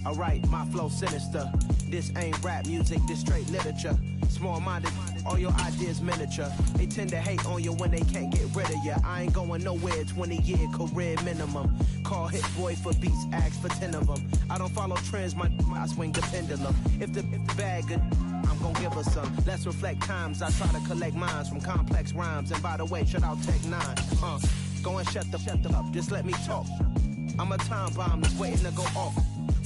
Alright, my flow sinister. This ain't rap music, this straight literature. Small-minded, all your ideas miniature. They tend to hate on you when they can't get rid of you. I ain't going nowhere, 20-year career minimum. Call Hit Boy for beats, ask for 10 of them. I don't follow trends, I swing the pendulum. If the bag good, I'm gonna give her some. Let's reflect times, I try to collect minds from complex rhymes. And by the way, shout out Tech 9. Go and shut the up, just let me talk. I'm a time bomb that's waiting to go off.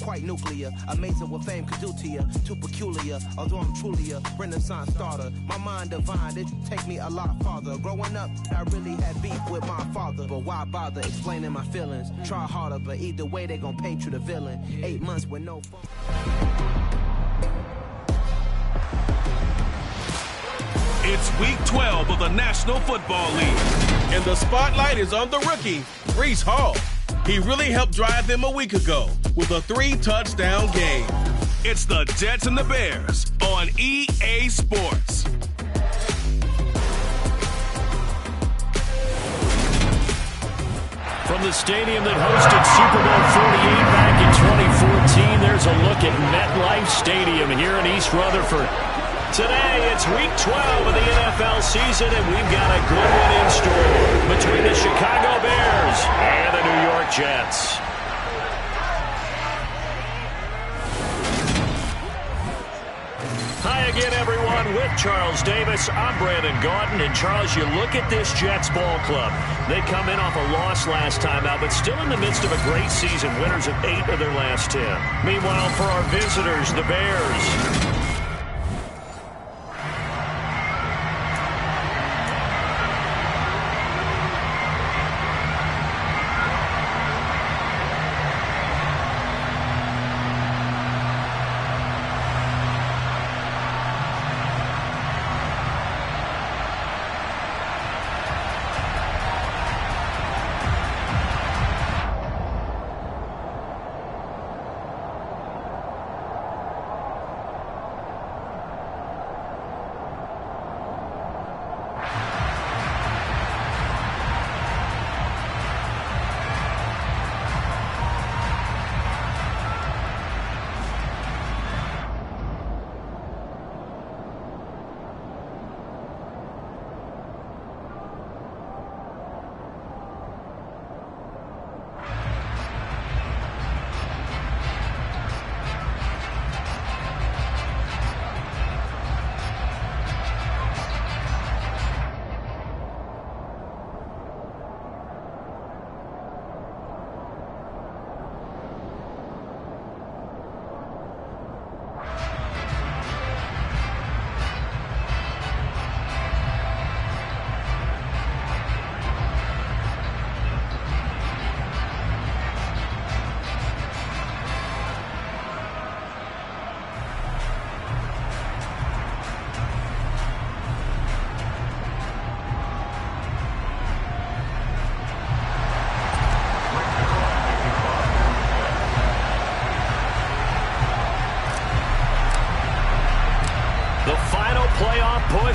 Quite nuclear, amazing what fame could do to you. Too peculiar, although I'm truly a Renaissance starter. My mind divine, it take me a lot farther. Growing up, I really had beef with my father. But why bother explaining my feelings? Try harder, but either way they gon' paint you the villain. 8 months with no phone. It's week 12 of the National Football League, and the spotlight is on the rookie, Breece Hall. He really helped drive them a week ago with a 3-touchdown game. It's the Jets and the Bears on EA Sports. From the stadium that hosted Super Bowl 48 back in 2014, there's a look at MetLife Stadium here in East Rutherford. Today, it's week 12 of the NFL season, and we've got a good one in store between the Chicago Bears and the New York Jets. Hi again, everyone. With Charles Davis, I'm Brandon Gaudin. And Charles, you look at this Jets ball club. They come in off a loss last time out, but still in the midst of a great season, winners of 8 of their last 10. Meanwhile, for our visitors, the Bears,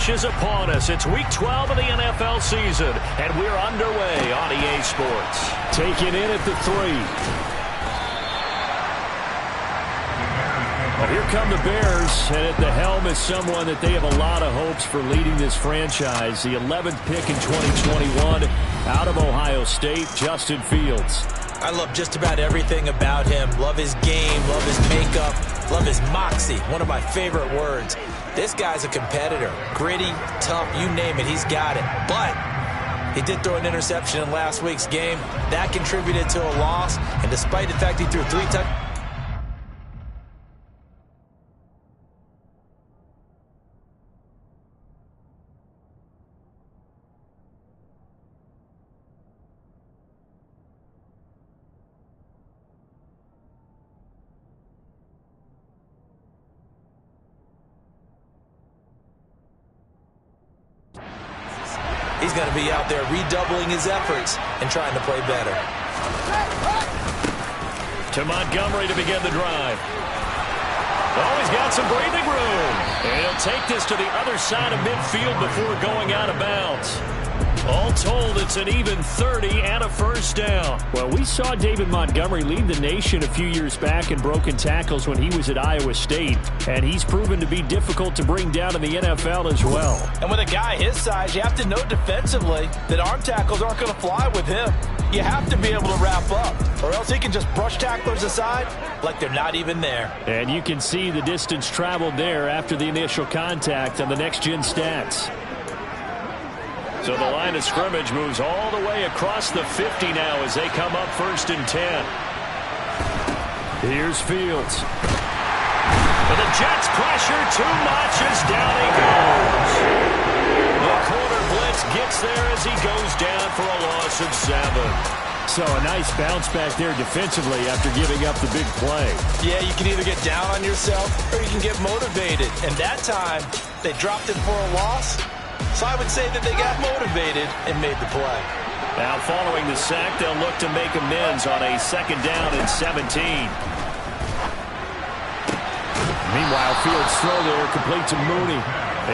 is upon us. It's week 12 of the NFL season, and we're underway on EA Sports. Taking in at the 3. Well, here come the Bears, and at the helm is someone that they have a lot of hopes for leading this franchise. The 11th pick in 2021 out of Ohio State, Justin Fields. I love just about everything about him. Love his game, love his makeup, love his moxie. One of my favorite words. This guy's a competitor. Gritty, tough, you name it, he's got it. But he did throw an interception in last week's game. That contributed to a loss. And despite the fact he threw 3 touchdowns, he's going to be out there redoubling his efforts and trying to play better. To Montgomery to begin the drive. Oh, he's got some breathing room. And he'll take this to the other side of midfield before going out of bounds. All told, it's an even 30 and a first down. Well, we saw David Montgomery lead the nation a few years back in broken tackles when he was at Iowa State, and he's proven to be difficult to bring down in the NFL as well. And with a guy his size, you have to know defensively that arm tackles aren't going to fly with him. You have to be able to wrap up, or else he can just brush tacklers aside like they're not even there. And you can see the distance traveled there after the initial contact on the next-gen stats. So the line of scrimmage moves all the way across the 50 now as they come up 1st and 10. Here's Fields. And the Jets pressure too much as down he goes. The corner blitz gets there as he goes down for a loss of 7. So a nice bounce back there defensively after giving up the big play. Yeah, you can either get down on yourself or you can get motivated. And that time, they dropped it for a loss. So I would say that they got motivated and made the play. Now following the sack, they'll look to make amends on a 2nd down and 17. Meanwhile, Fields' throw there complete to Mooney.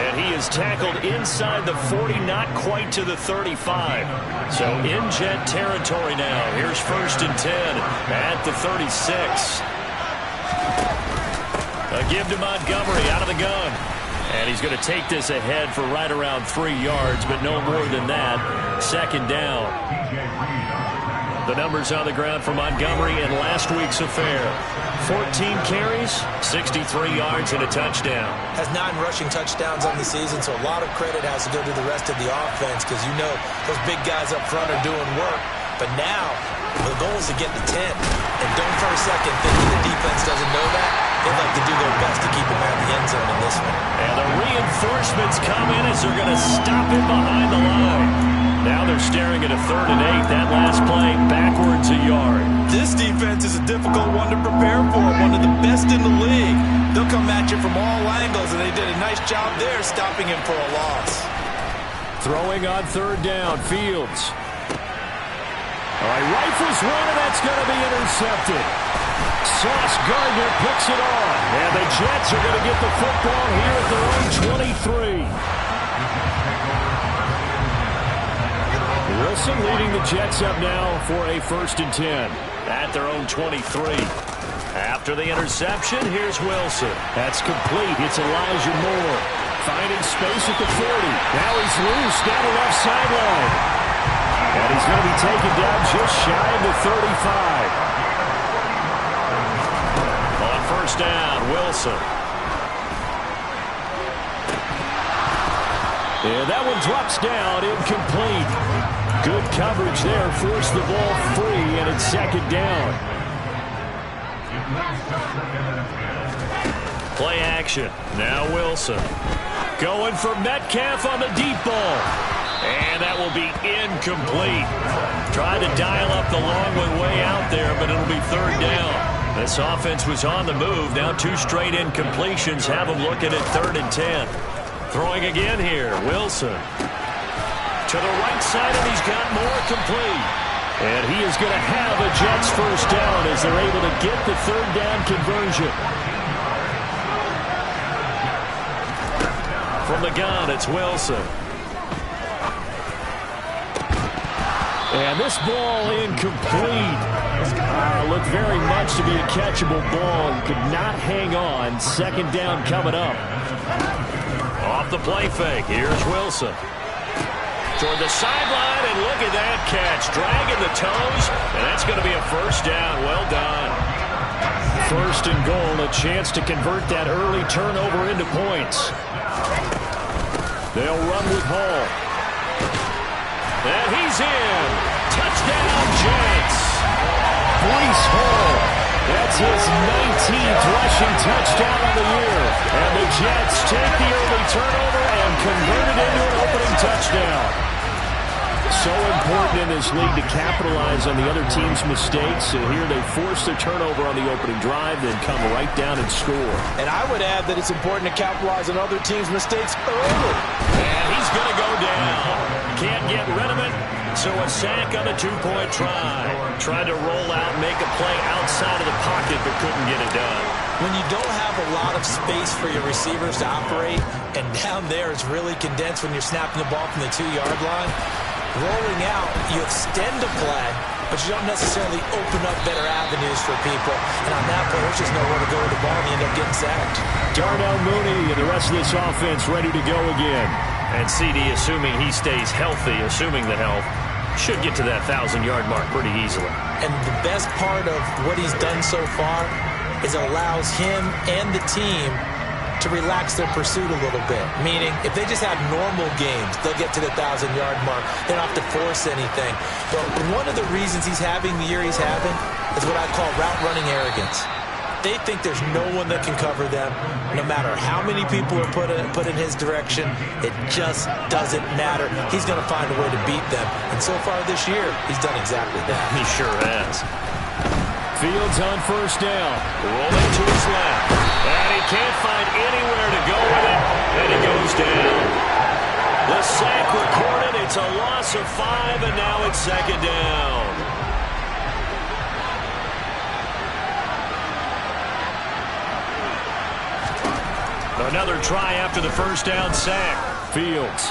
And he is tackled inside the 40, not quite to the 35. So in Jet territory now. Here's 1st and 10 at the 36. A give to Montgomery out of the gun. And he's going to take this ahead for right around 3 yards, but no more than that. 2nd down. The numbers on the ground for Montgomery in last week's affair. 14 carries, 63 yards, and a touchdown. Has 9 rushing touchdowns on the season, so a lot of credit has to go to the rest of the offense because you know those big guys up front are doing work. But now, the goal is to get to 10. And don't for a second think that the defense doesn't know that. They'd like to do their best to keep him out of the end zone in this one. And the reinforcements come in as they're going to stop him behind the line. Now they're staring at a 3rd and 8. That last play backwards a yard. This defense is a difficult one to prepare for. One of the best in the league. They'll come at you from all angles, and they did a nice job there stopping him for a loss. Throwing on 3rd down, Fields. All right, rifles one, and that's going to be intercepted. Sauce Gardner picks it on. And the Jets are going to get the football here at their own 23. Wilson leading the Jets up now for a 1st and 10 at their own 23. After the interception, here's Wilson. That's complete. It's Elijah Moore finding space at the 40. Now he's loose down the left sideline. And he's going to be taken down just shy of the 35. On 1st down, Wilson. And that one drops down, incomplete. Good coverage there, forced the ball free, and it's 2nd down. Play action. Now Wilson. Going for Metcalf on the deep ball. And that will be incomplete. Tried to dial up the long one way out there, but it'll be 3rd down. This offense was on the move. Now 2 straight incompletions have them looking at 3rd and 10. Throwing again here, Wilson. To the right side, and he's got more complete. And he is going to have a Jets 1st down as they're able to get the 3rd down conversion. From the gun, it's Wilson. And this ball incomplete. Looked very much to be a catchable ball. Could not hang on. 2nd down coming up. Off the play fake. Here's Wilson. Toward the sideline, and look at that catch. Dragging the toes, and that's going to be a 1st down. Well done. 1st and goal, a chance to convert that early turnover into points. They'll run with Hall. And he's in. Touchdown, Jets. Breece Hall. That's his 19th rushing touchdown of the year. And the Jets take the early turnover and convert it into an opening touchdown. So important in this league to capitalize on the other team's mistakes. And here they force the turnover on the opening drive, then come right down and score. And I would add that it's important to capitalize on other teams' mistakes early. And he's going to go down. Can't get rid of it. So a sack on a 2-point try. Tried to roll out, make a play outside of the pocket, but couldn't get it done. When you don't have a lot of space for your receivers to operate, and down there it's really condensed when you're snapping the ball from the 2-yard line, rolling out, you extend a play, but you don't necessarily open up better avenues for people. And on that play, there's just nowhere to go with the ball, and you end up getting sacked. Darnell Mooney and the rest of this offense ready to go again. And CD, assuming he stays healthy, assuming the health, should get to that 1,000-yard mark pretty easily. And the best part of what he's done so far is it allows him and the team to relax their pursuit a little bit. Meaning, if they just have normal games, they'll get to the 1,000-yard mark. They don't have to force anything. But one of the reasons he's having the year he's having is what I call route running arrogance. They think there's no one that can cover them, no matter how many people are put in his direction. It just doesn't matter. He's going to find a way to beat them. And so far this year, he's done exactly that. He sure has. Fields on first down. Rolling to his left. And he can't find anywhere to go with it. And he goes down. The sack recorded. It's a loss of 5, and now it's second down. Another try after the first down sack. Fields.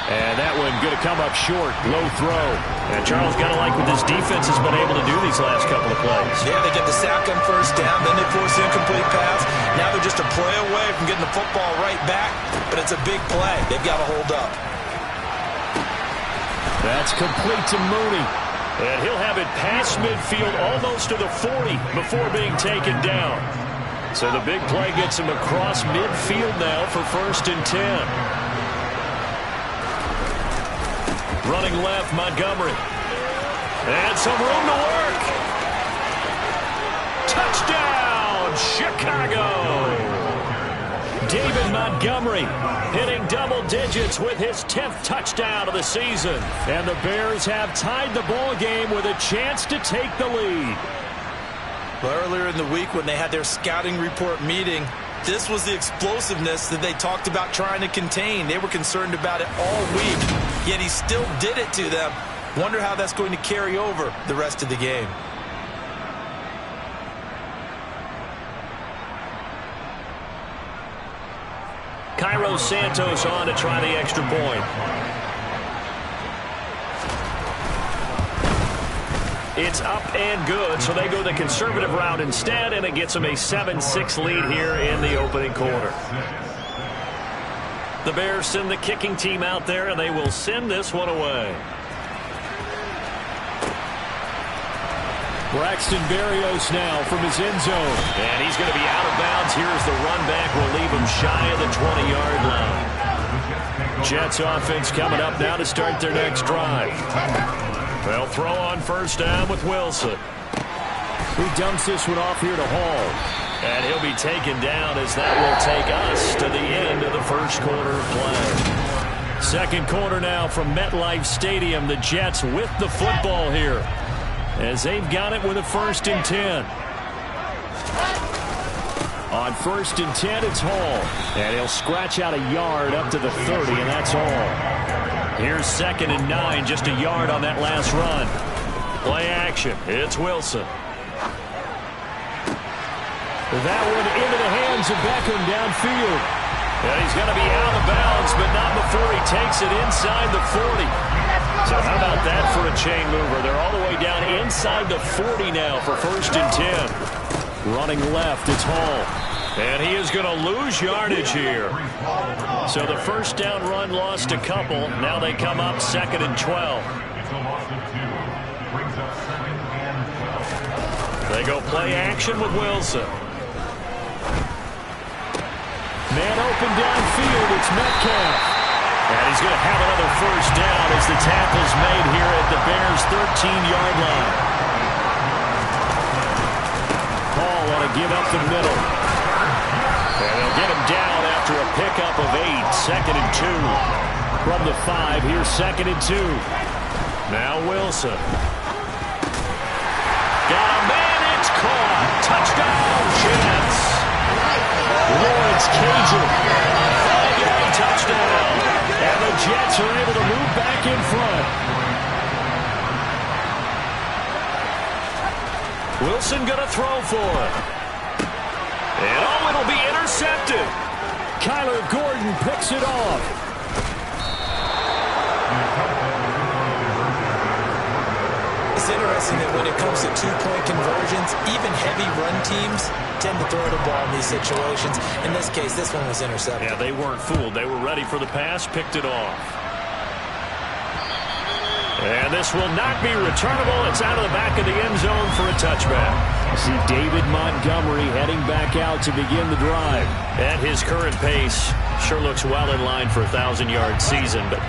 And that one going to come up short. Low throw. And Charles got to like what this defense has been able to do these last couple of plays. Yeah, they get the sack on first down, then they force the incomplete pass. Now they're just a play away from getting the football right back, but it's a big play. They've got to hold up. That's complete to Mooney. And he'll have it past midfield almost to the 40 before being taken down. So the big play gets him across midfield now for 1st and 10. Running left, Montgomery. And some room to work. Touchdown, Chicago. David Montgomery hitting double digits with his 10th touchdown of the season. And the Bears have tied the ball game with a chance to take the lead. Well, earlier in the week when they had their scouting report meeting, this was the explosiveness that they talked about trying to contain. They were concerned about it all week, yet he still did it to them. Wonder how that's going to carry over the rest of the game. Cairo Santos on to try the extra point. It's up and good, so they go the conservative route instead, and it gets them a 7-6 lead here in the opening quarter. The Bears send the kicking team out there, and they will send this one away. Braxton Berrios now from his end zone. And he's going to be out of bounds. Here's the run back. Will leave him shy of the 20-yard line. Jets offense coming up now to start their next drive. They'll throw on first down with Wilson. He dumps this one off here to Hall. And he'll be taken down as that will take us to the end of the first quarter of play. Second quarter now from MetLife Stadium. The Jets with the football here, as they've got it with a 1st and 10. On 1st and 10, it's Hall. And he'll scratch out a yard up to the 30, and that's all. Here's 2nd and 9, just a yard on that last run. Play action. It's Wilson. That one into the hands of Beckham downfield. And he's going to be out of bounds, but not before he takes it inside the 40. So how about that for a chain mover? They're all the way down inside the 40 now for 1st and 10. Running left, it's Hall. And he is going to lose yardage here. So the first down run lost a couple. Now they come up 2nd and 12. They go play action with Wilson. Man open downfield, it's Metcalf. And he's going to have another first down as the tackle's made here at the Bears' 13-yard line. Hall want to give up the middle. And they'll get him down after a pickup of 8. 2nd and 2. From the 5, here's 2nd and 2. Now Wilson. Got a man, it's caught. Touchdown, Jets. Lawrence Cager. 5-yard touchdown. And the Jets are able to move back in front. Wilson going to throw for it. And oh, it'll be intercepted. Kyler Gordon picks it off. interesting that when it comes to two-point conversions, even heavy run teams tend to throw the ball in these situations. In this case, this one was intercepted. Yeah, they weren't fooled. They were ready for the pass, picked it off. And this will not be returnable. It's out of the back of the end zone for a touchback. See David Montgomery heading back out to begin the drive. At his current pace, sure looks well in line for a 1,000-yard season, but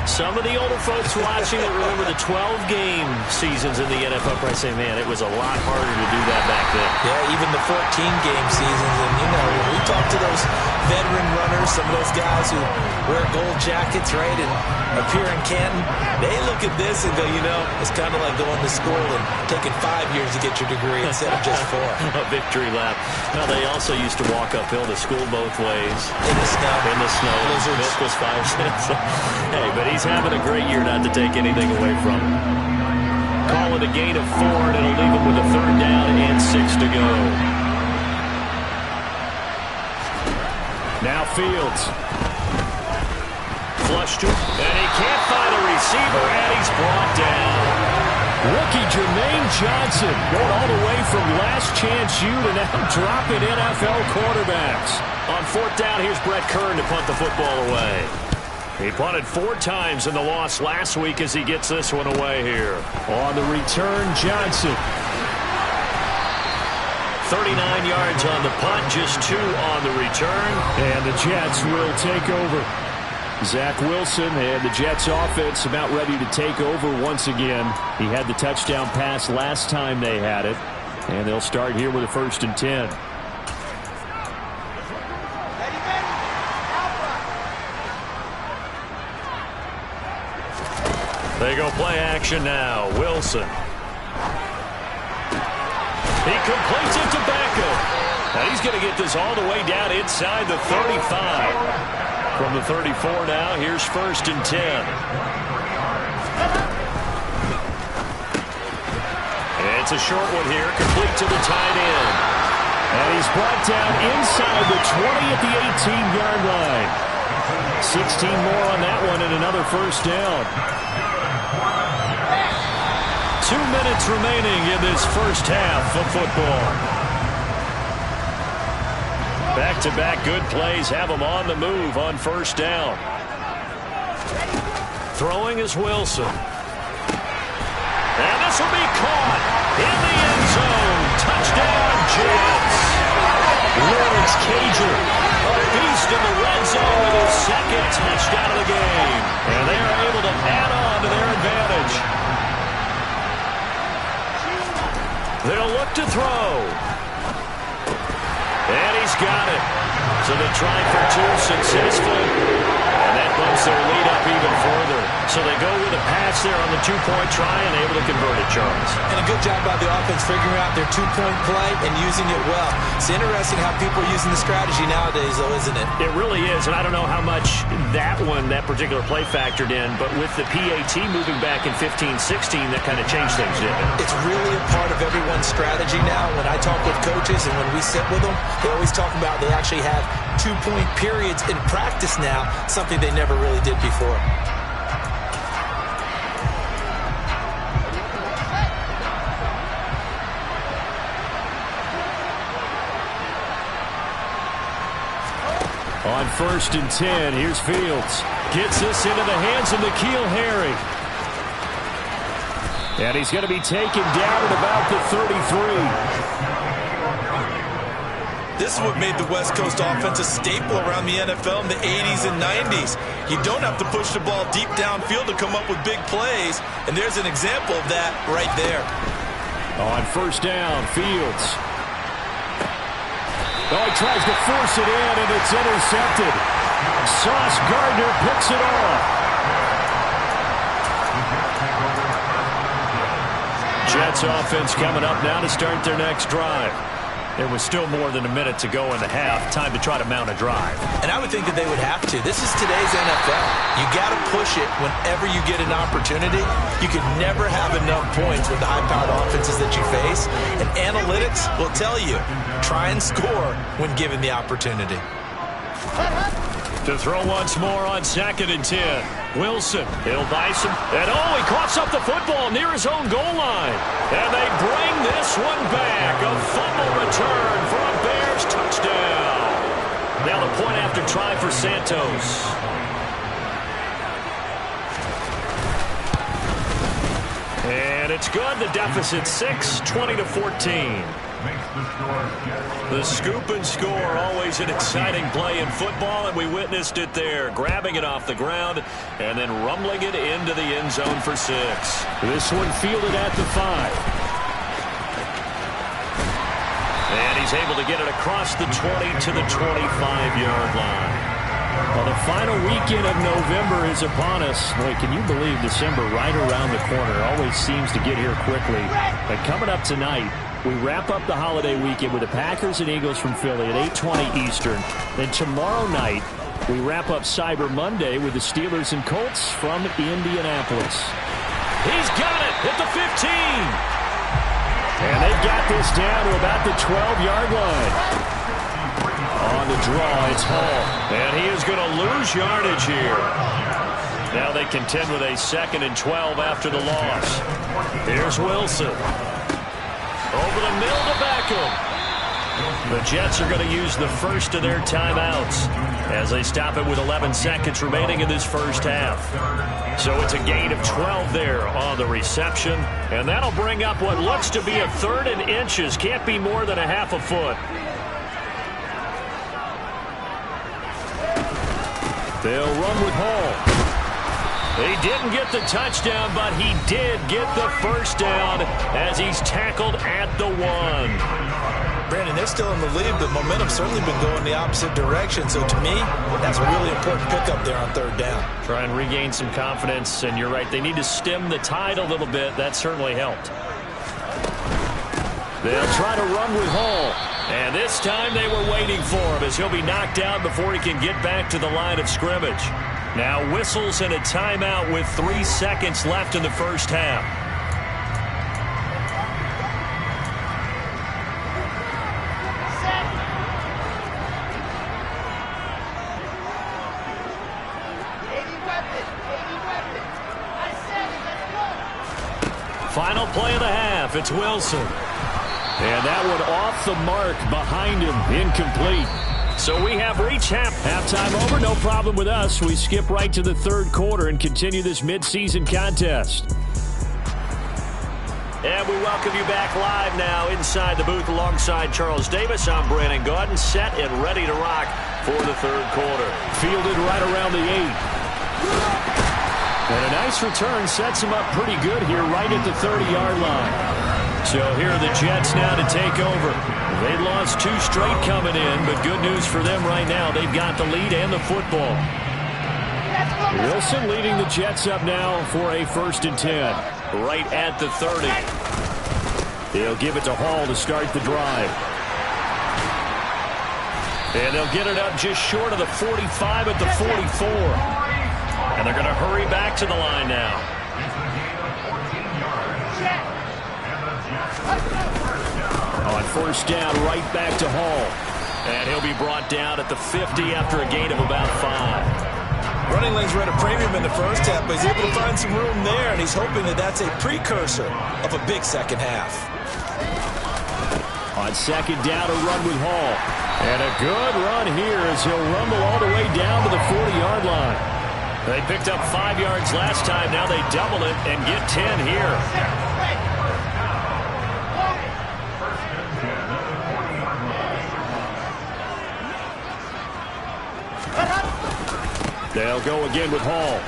some of the older folks watching that remember the 12-game seasons in the NFL probably say, man, it was a lot harder to do that back then. Yeah, even the 14-game seasons. And, you know, when we talk to those veteran runners, some of those guys who wear gold jackets, right, and appear in Canton, they look at this and go, you know, it's kind of like going to school and taking 5 years to get your degree instead of just 4. A victory lap. Now, they also used to walk uphill to school both ways. In the snow. In the snow. Blizzards. Milk was 5 cents. Hey, but he's having a great year, not to take anything away from him. Call it a gain of 4, and it'll leave him with a 3rd down and 6 to go. Now Fields. Flushed to, and he can't find a receiver, and he's brought down. Rookie Jermaine Johnson going all the way from last chance you to now dropping NFL quarterbacks. On 4th down, here's Brett Kern to punt the football away. He punted 4 times in the loss last week as he gets this one away here. On the return, Johnson. 39 yards on the punt, just 2 on the return. And the Jets will take over. Zach Wilson and the Jets offense about ready to take over once again. He had the touchdown pass last time they had it. And they'll start here with a 1st and 10. They go play action now. Wilson. He completes it to Beckham. Now he's going to get this all the way down inside the 35. From the 34 now, here's 1st and 10. It's a short one here, complete to the tight end. And he's brought down inside the 20 at the 18-yard line. 16 more on that one and another 1st down. 2 minutes remaining in this first half of football. Back-to-back good plays have him on the move on 1st down. Throwing is Wilson. And this will be caught in the end zone. Touchdown, Jets. Lawrence Cager, A beast in the red zone with his 2nd touchdown of the game. And they are able to add on to their advantage. They'll look to throw. And he's got it. So they tried for 2, successful. And that bumps their lead up even further. So they go with a pass there on the 2-point try and able to convert it, Charles. And a good job by the offense figuring out their 2-point play and using it well. It's interesting how people are using the strategy nowadays, though, isn't it? It really is, and I don't know how much that particular play factored in, but with the PAT moving back in 15-16, that kind of changed things, didn't it? It's really a part of everyone's strategy now. When I talk with coaches and when we sit with them, they always talk about they actually have 2-point periods in practice now, something they never really did before. on 1st and 10, here's Fields. Gets this into the hands of N'Keal Harry. And he's going to be taken down at about the 33. This is what made the West Coast offense a staple around the NFL in the 80s and 90s. You don't have to push the ball deep downfield to come up with big plays, and there's an example of that right there. On 1st down, Fields. Oh, he tries to force it in, and it's intercepted. Sauce Gardner picks it off. Jets offense coming up now to start their next drive. There was still more than a minute to go in the half. Time to try to mount a drive. And I would think that they would have to. This is today's NFL. You got to push it whenever you get an opportunity. You can never have enough points with the high-powered offenses that you face. And analytics will tell you, try and score when given the opportunity. To throw once more on 2nd and 10. Wilson, he'll buy some, and he coughs up the football near his own goal line. And they bring this one back. A fumble return for a Bears touchdown. Now the point after try for Santos. And it's good. The deficit 6, 20-14. The scoop and score, always an exciting play in football, and we witnessed it there. Grabbing it off the ground and then rumbling it into the end zone for 6. This one fielded at the 5. And he's able to get it across the 20 to the 25-yard line. Well, the final weekend of November is upon us. Boy, can you believe December right around the corner? Always seems to get here quickly. And coming up tonight, we wrap up the holiday weekend with the Packers and Eagles from Philly at 8:20 Eastern. Then tomorrow night, we wrap up Cyber Monday with the Steelers and Colts from Indianapolis. He's got it at the 15. And they've got this down to about the 12-yard line. On the draw, it's Hall. And he is going to lose yardage here. Now they contend with a 2nd and 12 after the loss. Here's Wilson. Over the middle to Beckham. The Jets are going to use the first of their timeouts as they stop it with 11 seconds remaining in this first half. So it's a gain of 12 there on the reception. And that'll bring up what looks to be a 3rd and inches. Can't be more than a half a foot. They'll run with Hall. He didn't get the touchdown, but he did get the first down as he's tackled at the 1. Brandon, they're still in the lead, but momentum's certainly been going the opposite direction. So to me, that's a really important pickup there on 3rd down. Try and regain some confidence, and you're right. They need to stem the tide a little bit. That certainly helped. They'll try to run with Hall. And this time they were waiting for him as he'll be knocked down before he can get back to the line of scrimmage. Now whistles and a timeout with 3 seconds left in the first half. Final play of the half. It's Wilson. And that one off the mark behind him. Incomplete. So we have reached halftime over. No problem with us. We skip right to the 3rd quarter and continue this midseason contest. And we welcome you back live now inside the booth alongside Charles Davis. I'm Brandon Gaudin, set and ready to rock for the 3rd quarter. Fielded right around the 8. And a nice return sets him up pretty good here right at the 30-yard line. So here are the Jets now to take over. They lost 2 straight coming in, but good news for them right now. They've got the lead and the football. Wilson leading the Jets up now for a 1st and 10. Right at the 30. They'll give it to Hall to start the drive. And they'll get it up just short of the 45 at the 44. And they're going to hurry back to the line now. On 1st down, right back to Hall. And he'll be brought down at the 50 after a gain of about 5. Running lanes were at a premium in the first half, but he's able to find some room there, and he's hoping that that's a precursor of a big second half. On 2nd down, a run with Hall. And a good run here as he'll rumble all the way down to the 40-yard line. They picked up 5 yards last time. Now they double it and get 10 here. They'll go again with Hall.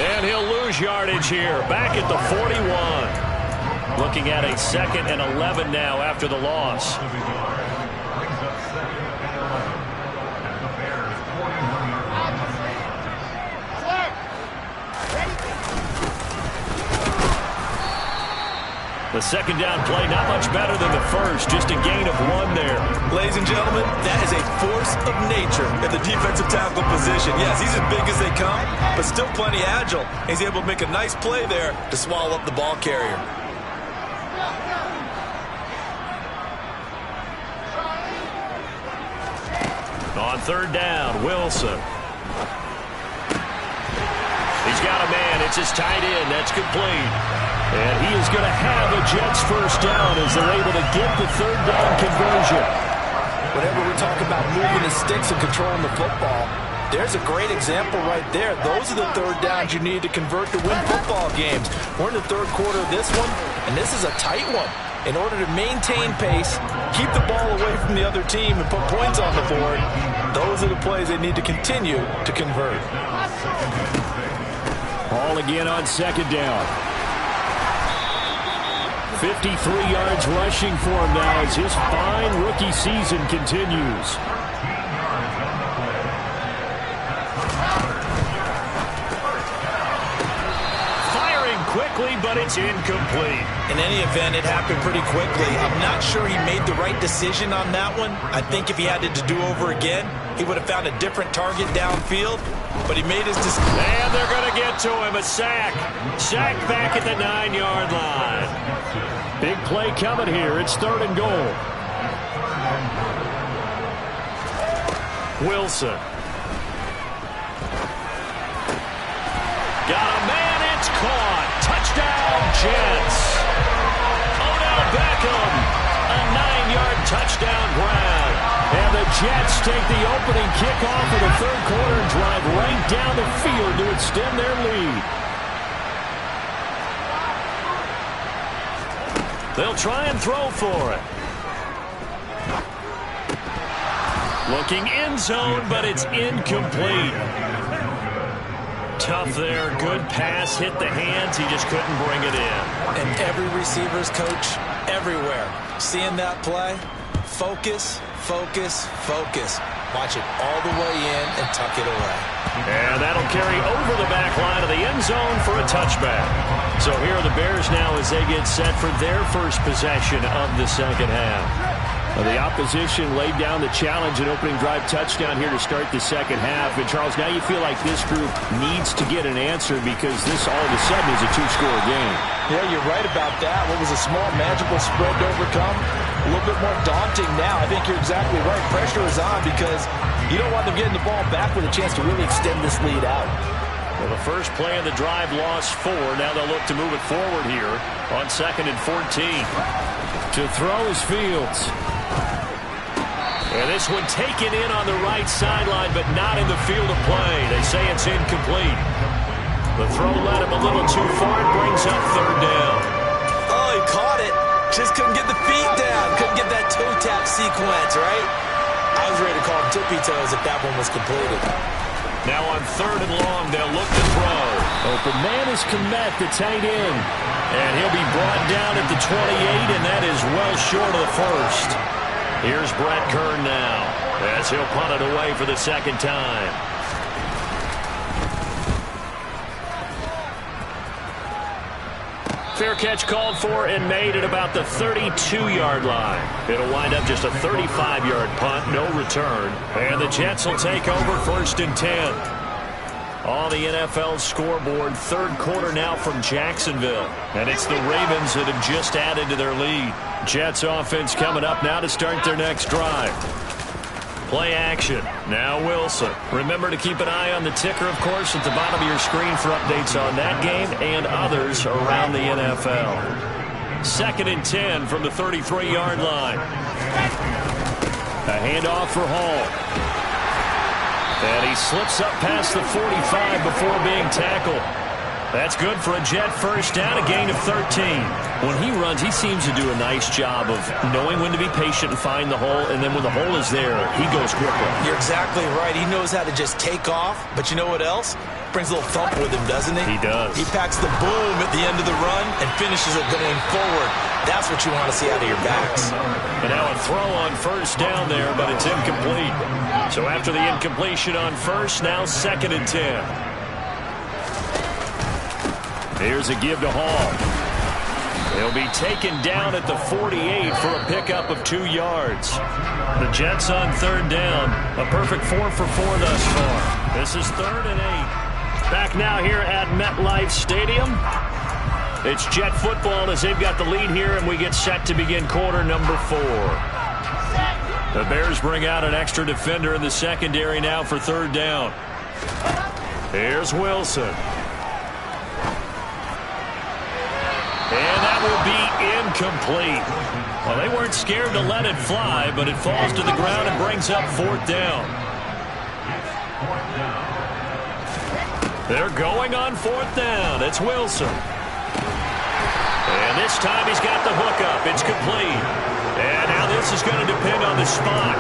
And he'll lose yardage here. Back at the 41. Looking at a 2nd and 11 now after the loss. The 2nd down play, not much better than the first. Just a gain of 1 there. Ladies and gentlemen, that is a force of nature at the defensive tackle position. Yes, he's as big as they come, but still plenty agile. He's able to make a nice play there to swallow up the ball carrier. On 3rd down, Wilson. He's got a man. It's his tight end. That's complete. And he is going to have a Jets first down as they're able to get the third down conversion. Whenever we talk about moving the sticks and controlling the football, there's a great example right there. Those are the third downs you need to convert to win football games. We're in the third quarter of this one, and this is a tight one. In order to maintain pace, keep the ball away from the other team, and put points on the board, those are the plays they need to continue to convert. Ball again on second down. 53 yards rushing for him now as his fine rookie season continues. Quickly, but it's incomplete. In any event, it happened pretty quickly. I'm not sure he made the right decision on that one. I think if he had to do over again, he would have found a different target downfield, but he made his decision. And they're going to get to him. A sack. Sack back at the 9-yard line. Big play coming here. It's third and goal. Wilson. Got a man. It's caught. Touchdown, Jets. Odell Beckham. A 9-yard touchdown grab. And the Jets take the opening kickoff of the third quarter and drive right down the field to extend their lead. They'll try and throw for it. Looking end zone, but it's incomplete. Tough there. Good pass. Hit the hands. He just couldn't bring it in. And every receiver's coach everywhere. Seeing that play, focus, focus, focus. Watch it all the way in and tuck it away. And that'll carry over the back line of the end zone for a touchback. So here are the Bears now as they get set for their first possession of the second half. The opposition laid down the challenge, an opening drive touchdown here to start the second half. And, Charles, now you feel like this group needs to get an answer because this all of a sudden is a two-score game. Yeah, you're right about that. What was a small, magical spread to overcome, a little bit more daunting now. I think you're exactly right. Pressure is on because you don't want them getting the ball back with a chance to really extend this lead out. Well, the first play of the drive lost 4. Now they'll look to move it forward here on 2nd and 14. To throw is Fields. And this one taken in on the right sideline, but not in the field of play. They say it's incomplete. The throw led him a little too far. It brings up third down. Oh, he caught it. Just couldn't get the feet down. Couldn't get that toe tap sequence, right? I was ready to call him tippy toes if that one was completed. Now on 3rd and long, they'll look to throw. Open man is Kmet, the tight end. And he'll be brought down at the 28, and that is well short of the first. Here's Brett Kern now as he'll punt it away for the second time. Fair catch called for and made at about the 32-yard line. It'll wind up just a 35-yard punt, no return. And the Jets will take over 1st and 10. On the NFL scoreboard, third quarter now from Jacksonville. And it's the Ravens that have just added to their lead. Jets offense coming up now to start their next drive. Play action. Now Wilson. Remember to keep an eye on the ticker, of course, at the bottom of your screen for updates on that game and others around the NFL. 2nd and 10 from the 33-yard line. A handoff for Hall. And he slips up past the 45 before being tackled. That's good for a Jet first down, a gain of 13. When he runs, he seems to do a nice job of knowing when to be patient and find the hole, and then when the hole is there, he goes quickly. You're exactly right. He knows how to just take off, but you know what else? Brings a little thump with him, doesn't he? He does. He packs the boom at the end of the run and finishes it going forward. That's what you want to see out of your backs. And now a throw on first down there, but it's incomplete. So after the incompletion on first, now 2nd and 10. Here's a give to Hall. He'll be taken down at the 48 for a pickup of 2 yards. The Jets on 3rd down. A perfect 4 for 4 thus far. This is 3rd and 8. Back now here at MetLife Stadium. It's Jet football as they've got the lead here, and we get set to begin quarter number 4. The Bears bring out an extra defender in the secondary now for 3rd down. Here's Wilson. And that will be incomplete. Well, they weren't scared to let it fly, but it falls to the ground and brings up 4th down. They're going on 4th down. It's Wilson. And this time he's got the hookup. It's complete. And now this is going to depend on the spot.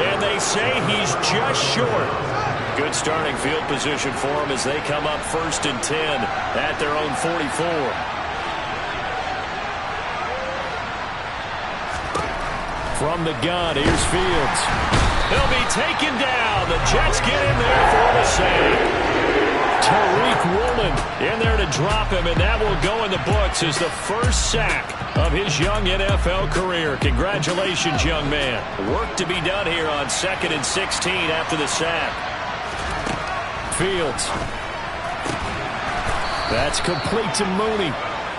And they say he's just short. Good starting field position for him as they come up 1st and 10 at their own 44. From the gun, here's Fields. He'll be taken down. The Jets get in there for the save. Tariq Woolen in there to drop him, and that will go in the books as the first sack of his young NFL career. Congratulations, young man. Work to be done here on 2nd and 16 after the sack. Fields. That's complete to Mooney.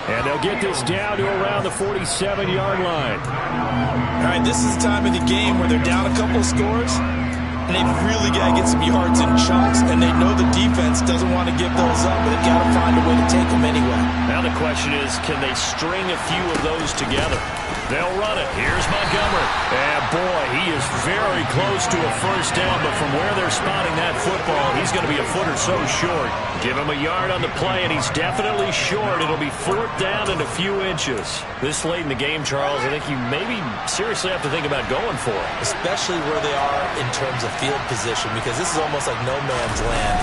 And they'll get this down to around the 47-yard line. All right, this is the time of the game where they're down a couple of scores, and they've really got to get some yards in chunks, and they know the defense doesn't want to give those up, but they've got to find a way to take them anyway. Now the question is, can they string a few of those together? They'll run it. Here's Montgomery. And boy, he is very close to a first down, but from where they're spotting that football, he's going to be a foot or so short. Give him a yard on the play, and he's definitely short. It'll be 4th down and a few inches. This late in the game, Charles, I think you maybe seriously have to think about going for it. Especially where they are in terms of field position, because this is almost like no man's land.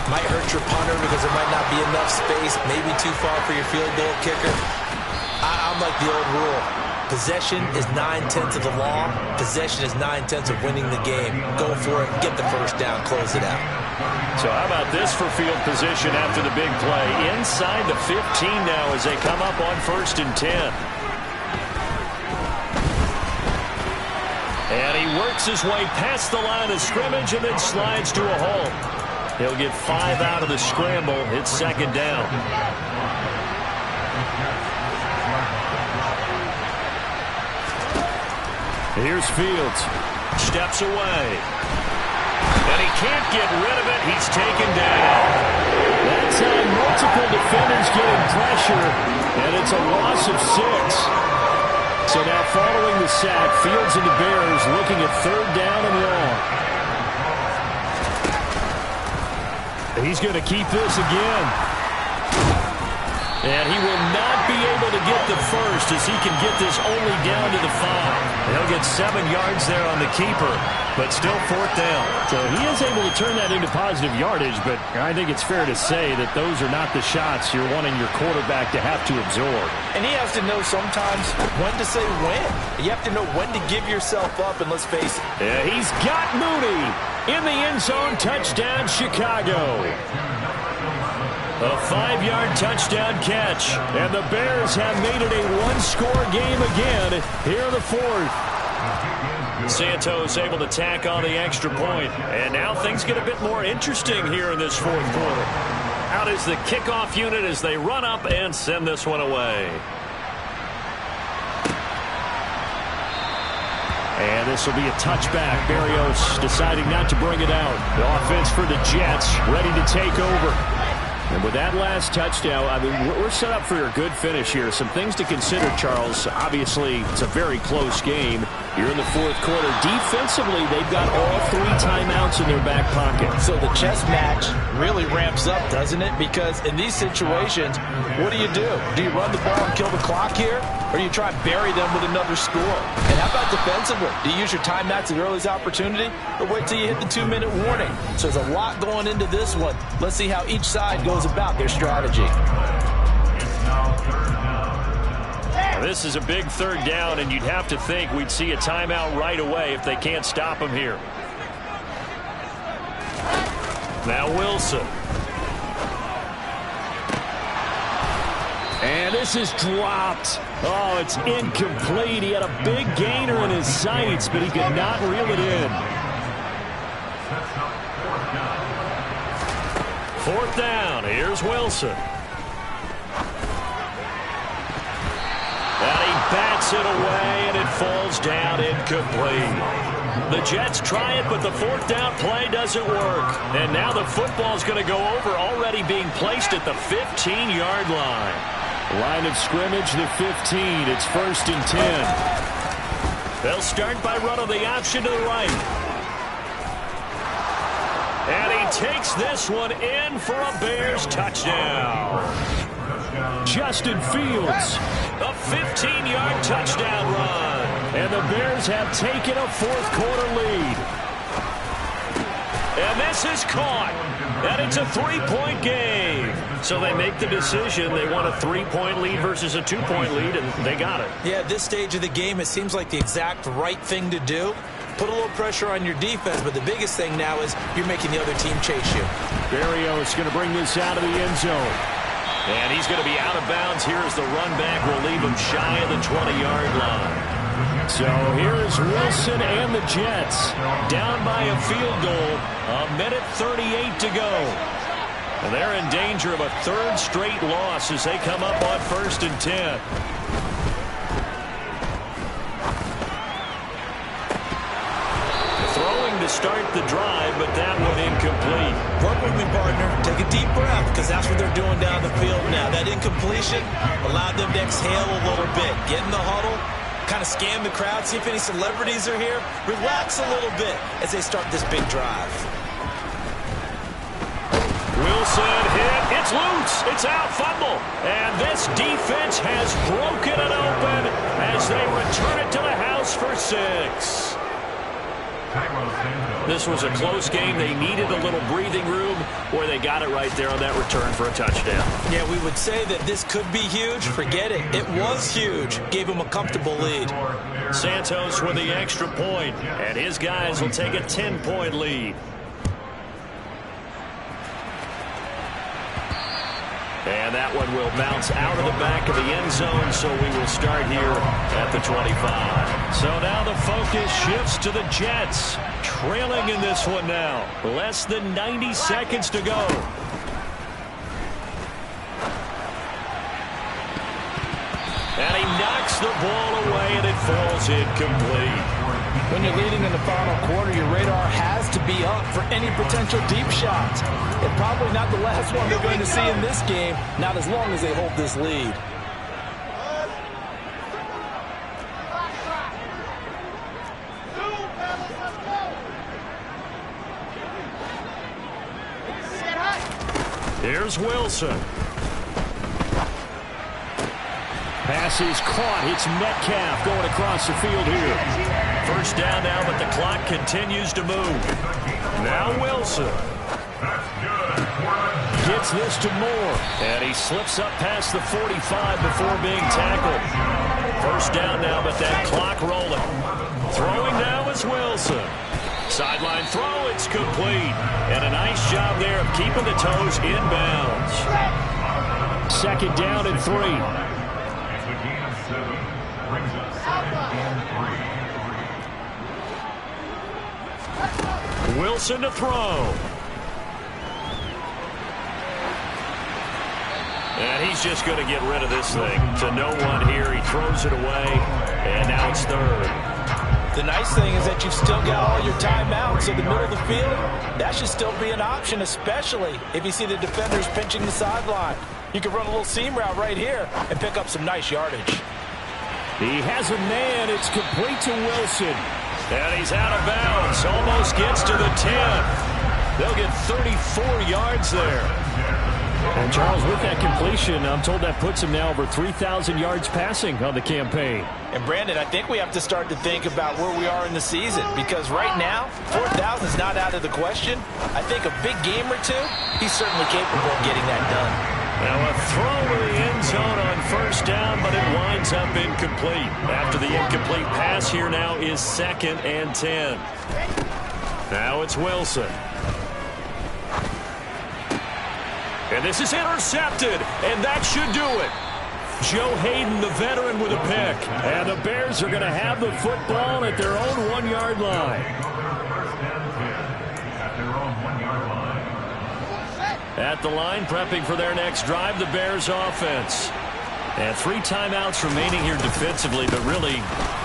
Might hurt your punter because there might not be enough space, maybe too far for your field goal kicker. I'm like the old rule. Possession is 9/10 of the law. Possession is 9/10 of winning the game. Go for it, get the first down, close it out. So how about this for field position after the big play? Inside the 15 now as they come up on 1st and 10. And he works his way past the line of scrimmage and then slides to a halt. He'll get 5 out of the scramble. It's 2nd down. Here's Fields. Steps away. And he can't get rid of it. He's taken down. That's on multiple defenders getting pressure, and it's a loss of 6. So now following the sack, Fields and the Bears looking at 3rd down and long. He's going to keep this again. And he will not be able to get the first as he can get this only down to the 5. He'll get 7 yards there on the keeper, but still 4th down. So he is able to turn that into positive yardage, but I think it's fair to say that those are not the shots you're wanting your quarterback to have to absorb. And he has to know sometimes when to say when. You have to know when to give yourself up, and let's face it. Yeah, he's got Mooney in the end zone. Touchdown, Chicago. A 5-yard touchdown catch, and the Bears have made it a 1-score game again here in the 4th. Santos able to tack on the extra point, and now things get a bit more interesting here in this 4th quarter. Out is the kickoff unit as they run up and send this one away. And this will be a touchback. Berrios deciding not to bring it out. The offense for the Jets ready to take over. And with that last touchdown, I mean, we're set up for a good finish here. Some things to consider, Charles. Obviously, it's a very close game. You're in the 4th quarter. Defensively, they've got all 3 timeouts in their back pocket. So the chess match really ramps up, doesn't it? Because in these situations, what do? Do you run the ball and kill the clock here? Or do you try and bury them with another score? And how about defensively? Do you use your timeouts at the earliest opportunity? Or wait till you hit the 2-minute warning? So there's a lot going into this one. Let's see how each side goes about their strategy. This is a big 3rd down, and you'd have to think we'd see a timeout right away if they can't stop him here. Now Wilson. And this is dropped. Oh, it's incomplete. He had a big gainer in his sights, but he could not reel it in. 4th down. Here's Wilson. And he bats it away, and it falls down incomplete. The Jets try it, but the 4th down play doesn't work. And now the football's going to go over, already being placed at the 15-yard line. Line of scrimmage, the 15. It's 1st and 10. They'll start by running the option to the right. And he takes this one in for a Bears touchdown. Justin Fields. A 15-yard touchdown run. And the Bears have taken a fourth-quarter lead. And this is caught. And it's a 3-point game. So they make the decision. They want a 3-point lead versus a 2-point lead, and they got it. Yeah, at this stage of the game, it seems like the exact right thing to do. Put a little pressure on your defense, but the biggest thing now is you're making the other team chase you. Berrios going to bring this out of the end zone. And he's going to be out of bounds here as the run back will leave him shy of the 20-yard line. So here's Wilson and the Jets down by a field goal. 1:38 to go. And they're in danger of a third straight loss as they come up on 1st and 10. Throwing to start the drive, but that one incomplete. Work with me, partner. Take a deep breath, because that's what they're doing down the field now. That incompletion allowed them to exhale a little bit. Get in the huddle, kind of scan the crowd, see if any celebrities are here. Relax a little bit as they start this big drive. Wilson hit. It's loose. It's out. Fumble. And this defense has broken it open as they return it to the house for 6. This was a close game. They needed a little breathing room, where they got it right there on that return for a touchdown. Yeah, we would say that this could be huge. Forget it. It was huge. Gave them a comfortable lead. Santos with the extra point, and his guys will take a 10-point lead. And that one will bounce out of the back of the end zone, so we will start here at the 25. So now the focus shifts to the Jets, trailing in this one now. Less than 90 seconds to go. And he knocks the ball away, and it falls incomplete. When you're leading in the final quarter, your radar has to be up for any potential deep shots. And probably not the last one they're going to see in this game, not as long as they hold this lead. Here's Wilson. Pass is caught. It's Metcalf going across the field here. First down now, but the clock continues to move. Now Wilson. Gets this to Moore. And he slips up past the 45 before being tackled. First down now, but that clock rolling. Throwing now is Wilson. Sideline throw, it's complete. And a nice job there of keeping the toes in bounds. Second down and 3. Wilson to throw. And he's just going to get rid of this thing. To no one here. He throws it away. And now it's third. The nice thing is that you've still got all your timeouts in the middle of the field. That should still be an option, especially if you see the defenders pinching the sideline. You can run a little seam route right here and pick up some nice yardage. He has a man. It's complete to Wilson. And he's out of bounds. Almost gets to the 10. They'll get 34 yards there. And Charles, with that completion, I'm told that puts him now over 3,000 yards passing on the campaign. And Brandon, I think we have to start to think about where we are in the season, because right now, 4,000 is not out of the question. I think a big game or two, he's certainly capable of getting that done. Now a throw in the end zone on first down, but it winds up incomplete. After the incomplete pass, here now is 2nd and 10. Now it's Wilson. And this is intercepted, and that should do it. Joe Hayden, the veteran, with a pick. And the Bears are going to have the football at their own 1-yard line. At the line, prepping for their next drive, the Bears offense. And 3 timeouts remaining here defensively, but really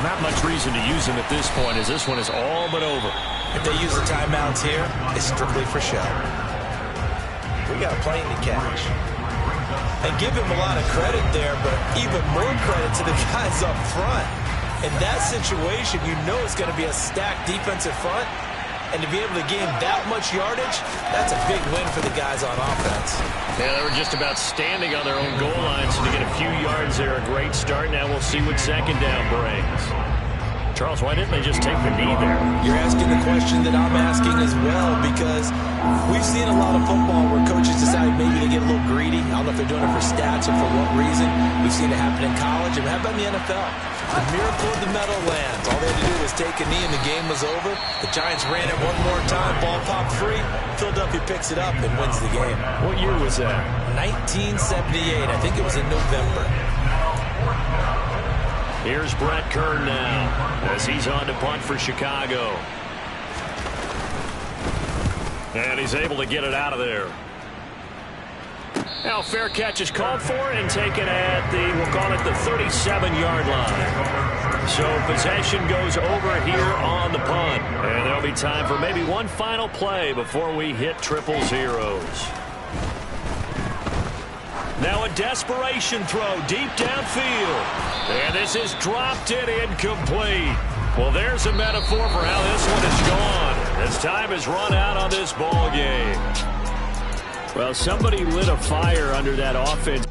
not much reason to use them at this point, as this one is all but over. If they use the timeouts here, it's strictly for show. We got a plane to catch. And give him a lot of credit there, but even more credit to the guys up front. In that situation, you know it's going to be a stacked defensive front. And to be able to gain that much yardage, that's a big win for the guys on offense. Yeah, they were just about standing on their own goal line, so to get a few yards there, a great start. Now we'll see what second down brings. Charles, why didn't they just take the knee there? You're asking the question that I'm asking as well, because we've seen a lot of football where coaches decide maybe to get a little greedy. I don't know if they're doing it for stats or for what reason. We've seen it happen in college, and how about in the NFL? The miracle of the Meadowlands. All they had to do was take a knee and the game was over. The Giants ran it one more time, ball popped free. Philadelphia picks it up and wins the game. What year was that? 1978. I think it was in November. Here's Brett Kern now as he's on to punt for Chicago. And he's able to get it out of there. Now fair catch is called for and taken at the, we'll call it the 37-yard line. So possession goes over here on the punt. And there'll be time for maybe one final play before we hit triple zeros. Now a desperation throw deep downfield. And this is dropped and incomplete. Well, there's a metaphor for how this one is gone. As time has run out on this ball game. Well, somebody lit a fire under that offense.